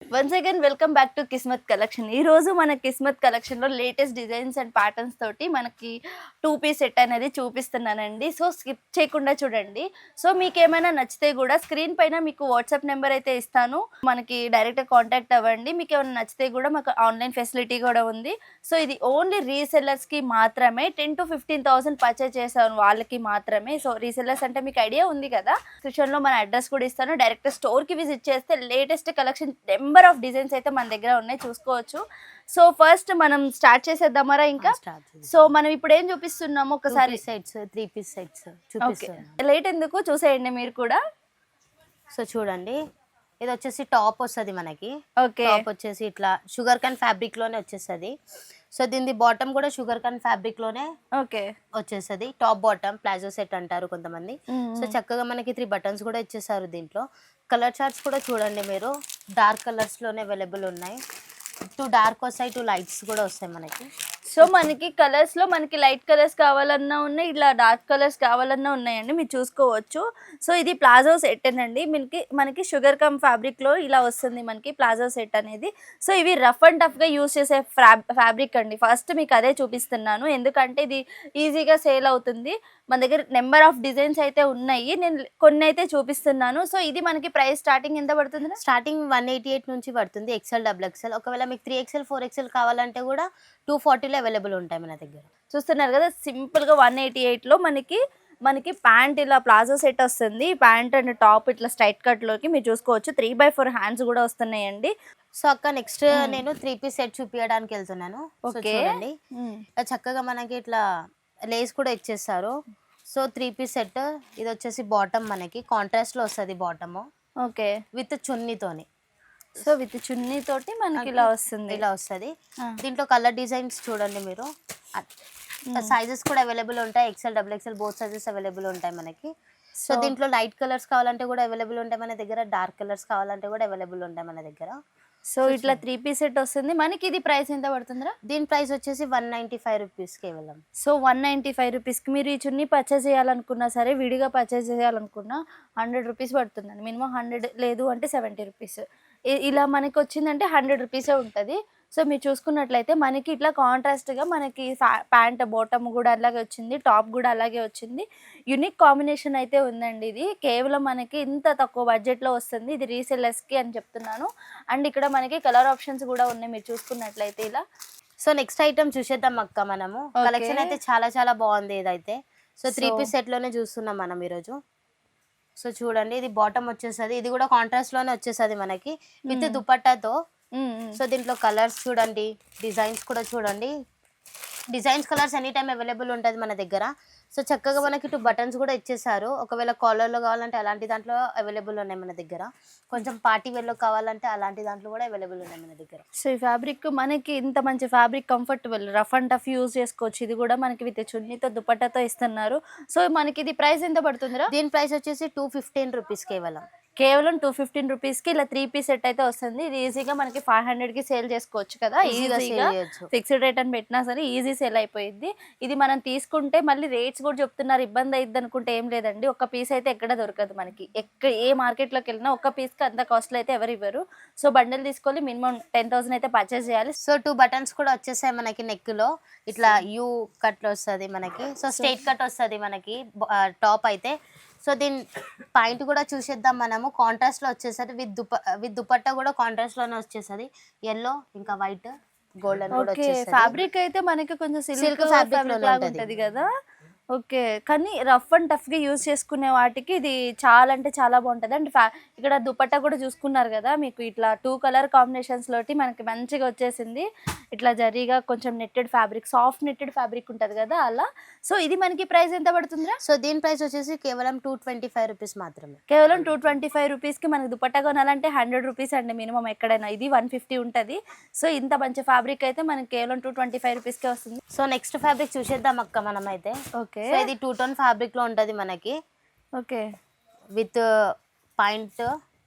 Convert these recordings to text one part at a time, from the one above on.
Once again welcome back to Kismat collection. ఈ రోజు మన కిస్మత్ కలెక్షన్లో లేటెస్ట్ డిజైన్స్ అండ్ ప్యాటర్న్స్ తోటి మనకి 2 పీస్ సెట్ అనేది చూపిస్తున్నానండి. సో స్కిప్ చేయకుండా చూడండి. సో మీకు ఏమైనా నచ్చితే కూడా స్క్రీన్ పైన మీకు వాట్సాప్ నెంబర్ అయితే ఇస్తాను, మనకి డైరెక్ట్గా కాంటాక్ట్ అవ్వండి. మీకు ఏమైనా నచ్చితే కూడా మాకు ఆన్లైన్ ఫెసిలిటీ కూడా ఉంది. సో ఇది ఓన్లీ రీసెల్లర్స్కి మాత్రమే. 10,000 to 15,000 పర్చేజ్ చేసాను వాళ్ళకి మాత్రమే. సో రీసెల్లర్స్ అంటే మీకు ఐడియా ఉంది కదా. డిస్క్రిప్షన్లో మన అడ్రస్ కూడా ఇస్తాను. డైరెక్ట్ స్టోర్కి విజిట్ చేస్తే latest collection number of designs అయితే మన దగ్గర ఉన్నాయి, చూసుకోవచ్చు. సో ఫస్ట్ మనం స్టార్ట్ చేసేద్దామరా ఇంకా. సో మనం ఇప్పుడు ఏం చూపిస్తున్నాము ఒకసారి. సెట్స్ 3 పీస్ సెట్స్ చూపిస్తాను. లేట్ ఎందుకు, చూసేయండి మీరు కూడా. సో చూడండి, ఇది వచ్చేసి టాప్ వస్తుంది మనకి. ఓకే, టాప్ వచ్చేసి ఇట్లా షుగర్ కాన్ ఫ్యాబ్రిక్ లోనే వచ్చేస్తుంది. సో దీని బాటమ్ కూడా షుగర్ కాన్ ఫ్యాబ్రిక్ లోనే ఓకే వచ్చేస్తుంది. టాప్ బాటమ్ ప్లాజో సెట్ అంటారు కొంతమంది. సో చక్కగా మనకి 3 బటన్స్ కూడా ఇచ్చేసారు. దీంట్లో కలర్ చార్ట్స్ కూడా చూడండి మీరు, డార్క్ కలర్స్ లోనే అవైలబుల్ ఉన్నాయి. 2 డార్క్ వస్తాయి, 2 లైట్స్ కూడా వస్తాయి మనకి. సో మనకి కలర్స్ లో మనకి లైట్ కలర్స్ కావాలన్నా ఉన్నాయి, ఇట్లా డార్క్ కలర్స్ కావాలన్నా ఉన్నాయండి, మీరు చూసుకోవచ్చు. సో ఇది ప్లాజో సెట్ అండి. మనకి షుగర్ కమ్ ఫ్యాబ్రిక్ లో ఇలా వస్తుంది మనకి ప్లాజో సెట్ అనేది. సో ఇవి రఫ్ అండ్ టఫ్ గా యూస్ చేసే ఫ్యాబ్రిక్ అండి. ఫస్ట్ మీకు అదే చూపిస్తున్నాను, ఎందుకంటే ఇది ఈజీగా సేల్ అవుతుంది. మన దగ్గర నెంబర్ ఆఫ్ డిజైన్స్ అయితే ఉన్నాయి, నేను కొన్ని అయితే చూపిస్తున్నాను. సో ఇది మనకి ప్రైస్ స్టార్టింగ్ ఎంత పడుతుంది? స్టార్టింగ్ 188 నుంచి పడుతుంది. XL, double XL. ఒకవేళ మీకు 3XL 4XL కావాలంటే కూడా 240లో అవైలబుల్ ఉంటాయి మన దగ్గర. చూస్తున్నారు కదా, సింపుల్ గా 188లో మనకి ప్యాంట్ ఇలా ప్లాజో సెట్ వస్తుంది. ప్యాంట్ అండ్ టాప్ ఇట్లా స్ట్రైట్ కట్ లోకి మీరు చూసుకోవచ్చు. 3x4 హ్యాండ్స్ కూడా వస్తున్నాయండి. సో అక్క నెక్స్ట్ నేను 3 పీస్ సెట్ చూపించడానికి వెళ్తున్నాను. సో చూడండి, చక్కగా మనకి ఇట్లా లేస్ కూడా ఇచ్చేస్తారు. సో 3 పీస్ సెట్ ఇది వచ్చేసి బాటమ్ మనకి కాంట్రాస్ట్ లో వస్తుంది. బాటమ్ ఓకే, విత్ చున్నీతోని. సో విత్ చున్నీ తోటి మనకి ఇలా వస్తుంది. ఇలా వస్తుంది. దీంట్లో కలర్ డిజైన్స్ చూడండి మీరు, సైజెస్ కూడా అవైలబుల్ ఉంటాయి. XL, double XL both sizes available ఉంటాయి మనకి. సో దీంట్లో లైట్ కలర్స్ కావాలంటే కూడా అవైలబుల్ ఉంటాయి మన దగ్గర, డార్క్ కలర్స్ కావాలంటే కూడా అవైలబుల్ ఉంటాయి మన దగ్గర. సో ఇట్లా 3 పీస్ సెట్ వస్తుంది మనకి. ఇది ప్రైస్ ఎంత పడుతుందిరా? దీని ప్రైస్ వచ్చేసి 195 రూపీస్ కేవలం. సో 195 రూపీస్కి మీరు ఈ చున్నీ పర్చేస్ చేయాలనుకున్నా సరే, విడిగా పర్చేస్ చేయాలనుకున్నా 100 రూపీస్ పడుతుందండి. మినిమం 100 లేదు అంటే 70 రూపీస్. ఇలా మనకి వచ్చిందంటే 100 రూపీసే ఉంటుంది. సో మీరు చూసుకున్నట్లయితే మనకి ఇట్లా కాంట్రాస్ట్గా మనకి ప్యాంట్ బాటమ్ కూడా అలాగే వచ్చింది, టాప్ కూడా అలాగే వచ్చింది. యూనిక్ కాంబినేషన్ అయితే ఉందండి. ఇది కేవలం మనకి ఇంత తక్కువ బడ్జెట్లో వస్తుంది. ఇది రీసెల్లర్స్కి అని చెప్తున్నాను. అండ్ ఇక్కడ మనకి కలర్ ఆప్షన్స్ కూడా ఉన్నాయి, మీరు చూసుకున్నట్లయితే ఇలా. సో నెక్స్ట్ ఐటమ్ చూసేద్దాం అక్క మనము. కలెక్షన్ అయితే చాలా చాలా బాగుంది ఇదైతే. సో 3 పీస్ సెట్ లోనే చూస్తున్నాం మనం ఈరోజు. సో చూడండి, ఇది బాటమ్ వచ్చేస్తుంది. ఇది కూడా కాంట్రాస్ట్ లోనే వచ్చేస్తుంది మనకి విత్ దుపట్టాతో. సో దీంట్లో కలర్స్ చూడండి, డిజైన్స్ కూడా చూడండి. Designs colours any time available ఉంటుంది మన దగ్గర. సో చక్కగా మనకి 2 బటన్స్ కూడా ఇచ్చేసారు. ఒకవేళ కాలర్లో కావాలంటే అలాంటి దాంట్లో అవైలబుల్ ఉన్నాయి మన దగ్గర. కొంచెం పార్టీ వేర్లో కావాలంటే అలాంటి దాంట్లో కూడా అవైలబుల్ ఉన్నాయి మన దగ్గర. సో ఈ ఫ్యాబ్రిక్ మనకి ఇంత మంచి fabric, comfortable, rough and tough use చేసుకోవచ్చు. ఇది కూడా మనకి విత్ చున్నీతో దుపట్టాతో ఇస్తున్నారు. సో మనకి ఇది ప్రైస్ ఎంత పడుతుందిరా? దీని ప్రైస్ వచ్చేసి 215 రూపీస్ కేవలం. 215 రూపీస్కి ఇలా 3 పీస్ సెట్ అయితే వస్తుంది. ఇది ఈజీగా మనకి 500కి సేల్ చేసుకోవచ్చు కదా. ఈజీగా ఫిక్స్డ్ రేట్ అని పెట్టినా సరే ఈజీ సేల్ అయిపోయింది. ఇది మనం తీసుకుంటే మళ్ళీ రేట్స్ కూడా చెప్తున్నారు, ఇబ్బంది అయ్యిద్ది అనుకుంటే ఏం లేదండి. ఒక పీస్ అయితే ఎక్కడ దొరకదు మనకి. ఏ మార్కెట్లోకి వెళ్ళినా ఒక్క పీస్కి అంత కాస్ట్లో అయితే ఎవరు ఇవ్వరు. సో బండిల్ తీసుకొని మినిమం 10,000 అయితే పర్చేస్ చేయాలి. సో 2 బటన్స్ కూడా వచ్చేసాయి మనకి నెక్ లో. ఇట్లా యూ కట్ వస్తుంది మనకి. సో స్ట్రైట్ కట్ వస్తుంది మనకి టాప్ అయితే. సో దీని పాయింట్ కూడా చూసేద్దాం మనము. కాంట్రాస్ట్ లో వచ్చేసరి విత్ దుపట్టా కూడా కాంట్రాస్ట్ లోనే వచ్చేసరి. ఎల్లో ఇంకా వైట్ గోల్డెన్ కూడా వచ్చేసరి. ఫ్యాబ్రిక్ అయితే మనకి కొంచెం సిల్క్ ఫ్యాబ్రిక్ లాగా ఉంటది కదా. ఓకే, కానీ రఫ్ అండ్ టఫ్గా యూజ్ చేసుకునే వాటికి ఇది చాలా అంటే చాలా బాగుంటుంది. అండ్ ఇక్కడ దుపట్టా కూడా చూసుకున్నారు కదా, మీకు ఇట్లా 2 కలర్ కాంబినేషన్స్ లోటి మనకి మంచిగా వచ్చేసింది. ఇట్లా జరీగా కొంచెం netted fabric, soft netted fabric ఉంటుంది కదా అలా. సో ఇది మనకి ప్రైస్ ఎంత పడుతుందిరా? సో దీని ప్రైస్ వచ్చేసి కేవలం 225 రూపీస్ మాత్రమే. కేవలం 225 రూపీస్కి మనకి దుపట్టా కొనాలంటే 100 రూపీస్ అండి మినిమం ఎక్కడైనా. ఇది 150 ఉంటుంది. సో ఇంత మంచి ఫ్యాబ్రిక్ అయితే మనకి కేవలం 225 రూపీస్కే వస్తుంది. సో నెక్స్ట్ ఫ్యాబ్రిక్ చూసేద్దాం అక్క మనం అయితే. ఓకే, సో ఇది 2 టోన్ ఫ్యాబ్రిక్ లో ఉంటది మనకి. ఓకే, విత్ పాయింట్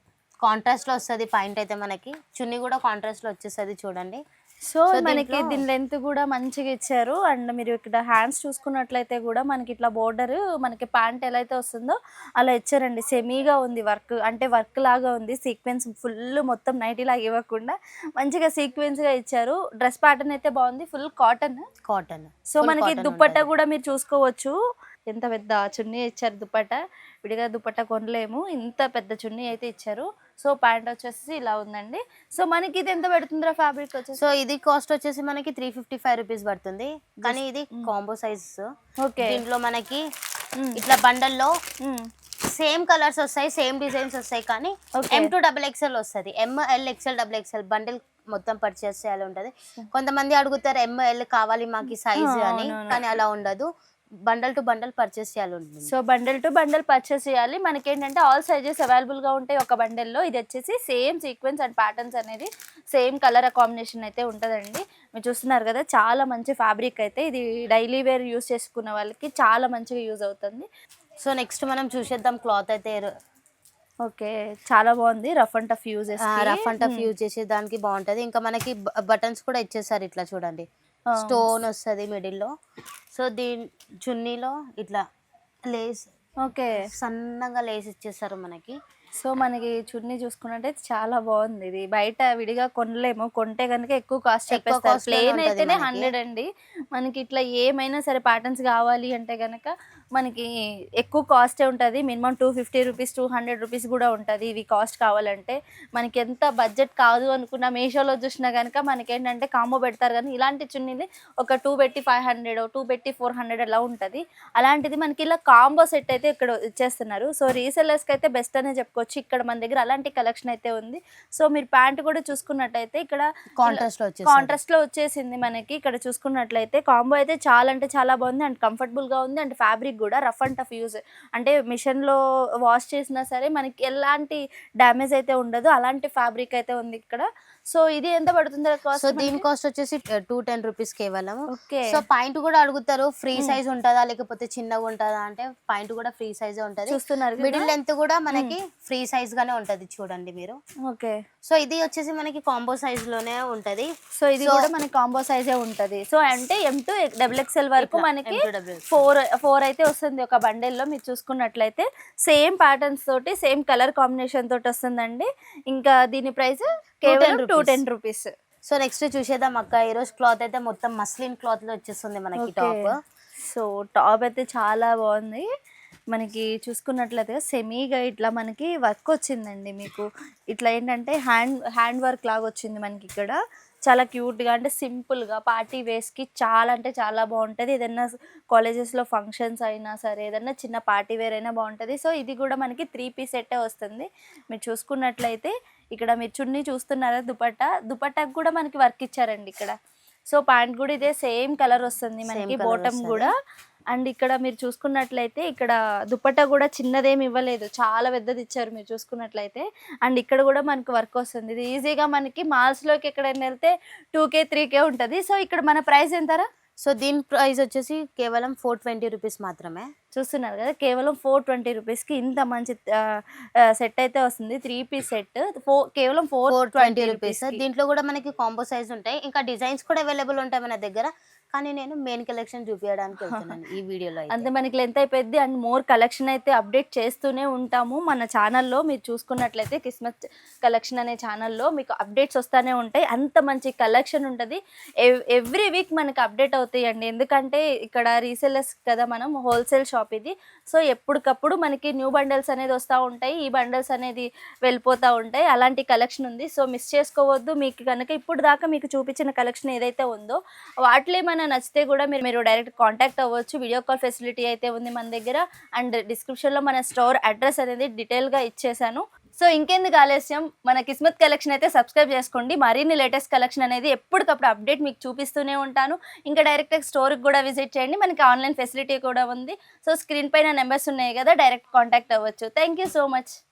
కాంట్రాస్ట్ లో వస్తుంది. పాయింట్ అయితే మనకి చున్నీ కూడా కాంట్రాస్ట్ లో వచ్చేస్తుంది చూడండి. సో సో మనకి దీంట్లో దీని లెంత్ కూడా మంచిగా ఇచ్చారు. అండ్ మీరు ఇక్కడ హ్యాండ్స్ చూసుకున్నట్లయితే కూడా మనకి ఇట్లా బోర్డర్ మనకి ప్యాంట్ ఎలా అయితే వస్తుందో అలా ఇచ్చారండి. సెమీగా ఉంది వర్క్, అంటే వర్క్ లాగా ఉంది. సీక్వెన్స్ ఫుల్ మొత్తం నైటీ లాగా ఇవ్వకుండా మంచిగా సీక్వెన్స్గా ఇచ్చారు. డ్రెస్ ప్యాటర్న్ అయితే బాగుంది, ఫుల్ కాటన్. కాటన్. సో మనకి దుపట్టా కూడా మీరు చూసుకోవచ్చు. ఎంత పెద్ద చున్నీ ఇచ్చారు దుపట్టా. విడిగా దుపట్టా కొనలేము, ఇంత పెద్ద చున్నీ అయితే ఇచ్చారు. సో ప్యాంట్ వచ్చేసి ఇలా ఉందండి. సో మనకి ఇది ఎంత పడుతుందిరా ఫ్యాబ్రిక్ వచ్చేసి? సో ఇది కాస్ట్ వచ్చేసి మనకి 355 రూపీస్ పడుతుంది. కానీ ఇది కాంబో సైజ్. ఓకే. దీంట్లో మనకి ఇట్లా బండల్లో సేమ్ కలర్స్ వస్తాయి, సేమ్ డిజైన్స్ వస్తాయి. కానీ M2XXL వస్తుంది, ML XL XXL బండిల్ మొత్తం పర్చేస్ చేయాలి ఉంటుంది. కొంతమంది అడుగుతారు ML కావాలి మాకు సైజ్ అని, కానీ అలా ఉండదు. బండల్ టు బండల్ పర్చేస్ చేయాలి ఉంటుంది. So bundle to bundle purchase చేయాలి. మనకి ఏంటంటే ఆల్ సైజెస్ అవైలబుల్గా ఉంటాయి ఒక బండల్లో. ఇది వచ్చేసి సేమ్ సీక్వెన్స్ అండ్ ప్యాటర్న్స్ అనేది సేమ్ కలర్ కాంబినేషన్ అయితే ఉంటుందండి. మీరు చూస్తున్నారు కదా, చాలా మంచి ఫ్యాబ్రిక్ అయితే. ఇది డైలీ వేర్ యూస్ చేసుకున్న వాళ్ళకి చాలా మంచిగా యూజ్ అవుతుంది. సో నెక్స్ట్ మనం చూసేద్దాం క్లాత్ అయితే. ఓకే, చాలా బాగుంది. Rough and tough use rough and tough use చేసే దానికి బాగుంటది. ఇంకా మనకి బటన్స్ కూడా ఇచ్చేసారు, ఇట్లా చూడండి స్టోన్ వస్తుంది మిడిల్లో. సో దీని చున్నీలో ఇట్లా లేస్, ఓకే, సన్నగా లేస్ ఇచ్చేసారు మనకి. సో మనకి చున్నీ చూసుకున్నట్టయితే చాలా బాగుంది. ఇది బయట విడిగా కొనలేము, కొంటే కనుక ఎక్కువ కాస్ట్ చెప్పేస్తారు. ప్లేన్ అయితేనే 100 అండి. మనకి ఇట్లా ఏమైనా సరే ప్యాటర్న్స్ కావాలి అంటే కనుక మనకి ఎక్కువ కాస్టే ఉంటుంది. మినిమం 250 రూపీస్ 200 రూపీస్ కూడా ఉంటుంది ఇవి కాస్ట్ కావాలంటే. మనకి ఎంత బడ్జెట్ కాదు అనుకున్న మీషోలో చూసినా కనుక మనకి ఏంటంటే కాంబో పెడతారు, కానీ ఇలాంటి చున్నీని ఒక 2 పెట్టి 500, 2 పెట్టి 400 అలా ఉంటుంది. అలాంటిది మనకి ఇలా కాంబో సెట్ అయితే ఇక్కడ ఇచ్చేస్తున్నారు. సో రీసెల్లర్స్కి అయితే బెస్ట్ అనే చెప్పుకోవచ్చు. ఇక్కడ మన దగ్గర అలాంటి కలెక్షన్ అయితే ఉంది. సో మీరు ప్యాంట్ కూడా చూసుకున్నట్టయితే ఇక్కడ కాంట్రాస్ట్ లో వచ్చేసింది మనకి. ఇక్కడ చూసుకున్నట్లయితే కాంబో అయితే చాలా అంటే చాలా బాగుంది అండ్ కంఫర్టబుల్ గా ఉంది. అండ్ ఫ్యాబ్రిక్ కూడా రఫ్ అండ్ టఫ్ యూజ్, అంటే మిషన్ లో వాష్ చేసినా సరే మనకి ఎలాంటి డ్యామేజ్ అయితే ఉండదు, అలాంటి ఫ్యాబ్రిక్ అయితే ఉంది ఇక్కడ. సో ఇది ఎంత పడుతుంది కాస్ట్? సో దీని కాస్ట్ వచ్చేసి 210 రూపీస్ కేవలం. ఓకే. సో పాయింట్ కూడా అడుగుతారు, ఫ్రీ సైజ్ ఉంటుందా లేకపోతే చిన్నగా ఉంటుందా అంటే పాయింట్ కూడా ఫ్రీ సైజ్ ఉంటుంది. చూస్తున్నారు, మిడిల్ లెంత్ కూడా మనకి ఫ్రీ సైజ్ గానే ఉంటది, చూడండి మీరు. ఓకే. సో ఇది వచ్చేసి మనకి కాంబో సైజ్ లోనే ఉంటది. సో ఇది కూడా మనకి కాంబో సైజే ఉంటది. సో అంటే M2XXL వరకు మనకి 4 అయితే వస్తుంది ఒక బండెల్లో. మీరు చూసుకున్నట్లయితే సేమ్ ప్యాటర్న్స్ తోటి సేమ్ కలర్ కాంబినేషన్ తోటి వస్తుందండి. ఇంకా దీని ప్రైస్ కేవలం 210 రూపీస్. సో నెక్స్ట్ చూసేద్దాం అక్క. ఈరోజు క్లాత్ అయితే మొత్తం మస్లిన్ క్లాత్ లో వచ్చేస్తుంది మనకి టాప్. సో టాప్ అయితే చాలా బాగుంది. మనకి చూసుకున్నట్లయితే సెమీగా ఇట్లా మనకి వర్క్ వచ్చిందండి. మీకు ఇట్లా ఏంటంటే హ్యాండ్ వర్క్ లాగా వచ్చింది మనకి ఇక్కడ. చాలా క్యూట్గా, అంటే సింపుల్గా పార్టీ వేస్కి చాలా అంటే చాలా బాగుంటుంది. ఏదైనా కాలేజెస్లో ఫంక్షన్స్ అయినా సరే, ఏదైనా చిన్న పార్టీ వేర్ అయినా బాగుంటుంది. సో ఇది కూడా మనకి 3 పీస్ సెట్టే వస్తుంది. మీరు చూసుకున్నట్లయితే ఇక్కడ మీరు చున్నీ చూస్తున్నారా, దుపట్టాకు కూడా మనకి వర్క్ ఇచ్చారండి ఇక్కడ. సో ప్యాంట్ కూడా ఇదే సేమ్ కలర్ వస్తుంది మనకి, బాటమ్ కూడా. అండ్ ఇక్కడ మీరు చూసుకున్నట్లయితే ఇక్కడ దుపట్టా కూడా చిన్నదేమి ఇవ్వలేదు, చాలా పెద్దది ఇచ్చారు మీరు చూసుకున్నట్లయితే. అండ్ ఇక్కడ కూడా మనకి వర్క్ వస్తుంది. ఇది ఈజీగా మనకి మాల్స్లోకి ఎక్కడైనా వెళ్తే 2K 3K ఉంటుంది. సో ఇక్కడ మన ప్రైస్ ఎంతరా? సో దీని ప్రైస్ వచ్చేసి కేవలం 420 రూపీస్ మాత్రమే. చూస్తున్నారు కదా, కేవలం 420 రూపీస్కి ఇంత మంచి సెట్ అయితే వస్తుంది. 3 పీస్ సెట్ కేవలం 420 రూపీస్. దీంట్లో కూడా మనకి కాంబో సైజ్ ఉంటాయి, ఇంకా డిజైన్స్ కూడా అవైలబుల్ ఉంటాయి మన దగ్గర. కానీ నేను మెయిన్ కలెక్షన్ చూపించడానికి వెళ్తున్నాను ఈ వీడియోలో. అంతే, మనకి లెంత్ అయిపోయింది. అండ్ మోర్ కలెక్షన్ అయితే అప్డేట్ చేస్తూనే ఉంటాము మన ఛానల్లో. మీరు చూసుకున్నట్లయితే కిస్మత్ కలెక్షన్ అనే ఛానల్లో మీకు అప్డేట్స్ వస్తూనే ఉంటాయి. అంత మంచి కలెక్షన్ ఉంటుంది. ఎవ్రీ వీక్ మనకి అప్డేట్ అవుతాయండి. ఎందుకంటే ఇక్కడ రీసెల్లర్స్ కదా, మనం హోల్సేల్ షాప్ ఇది. సో ఎప్పటికప్పుడు మనకి న్యూ బండల్స్ అనేది వస్తూ ఉంటాయి, ఈ బండల్స్ అనేది వెళ్ళిపోతూ ఉంటాయి. అలాంటి కలెక్షన్ ఉంది. సో మిస్ చేసుకోవద్దు. మీకు కనుక ఇప్పుడు దాకా మీకు చూపించిన కలెక్షన్ ఏదైతే ఉందో వాటిలో ఏమైనా నచ్చితే కూడా మీరు డైరెక్ట్ కాంటాక్ట్ అవ్వచ్చు. వీడియో కాల్ ఫెసిలిటీ అయితే ఉంది మన దగ్గర. అండ్ డిస్క్రిప్షన్లో మన స్టోర్ అడ్రస్ అనేది డీటెయిల్గా ఇచ్చేసాను. సో ఇంకెందుకు ఆలస్యం, మన కిస్మత్ కలెక్షన్ అయితే సబ్స్క్రైబ్ చేసుకోండి. మరిన్ని లేటెస్ట్ కలెక్షన్ అనేది ఎప్పటికప్పుడు అప్డేట్ మీకు చూపిస్తూనే ఉంటాను. ఇంకా డైరెక్ట్గా స్టోర్కి కూడా విజిట్ చేయండి, మనకి ఆన్లైన్ ఫెసిలిటీ కూడా ఉంది. సో స్క్రీన్ పైన నెంబర్స్ ఉన్నాయి కదా, డైరెక్ట్ కాంటాక్ట్ అవ్వచ్చు. Thank you so much.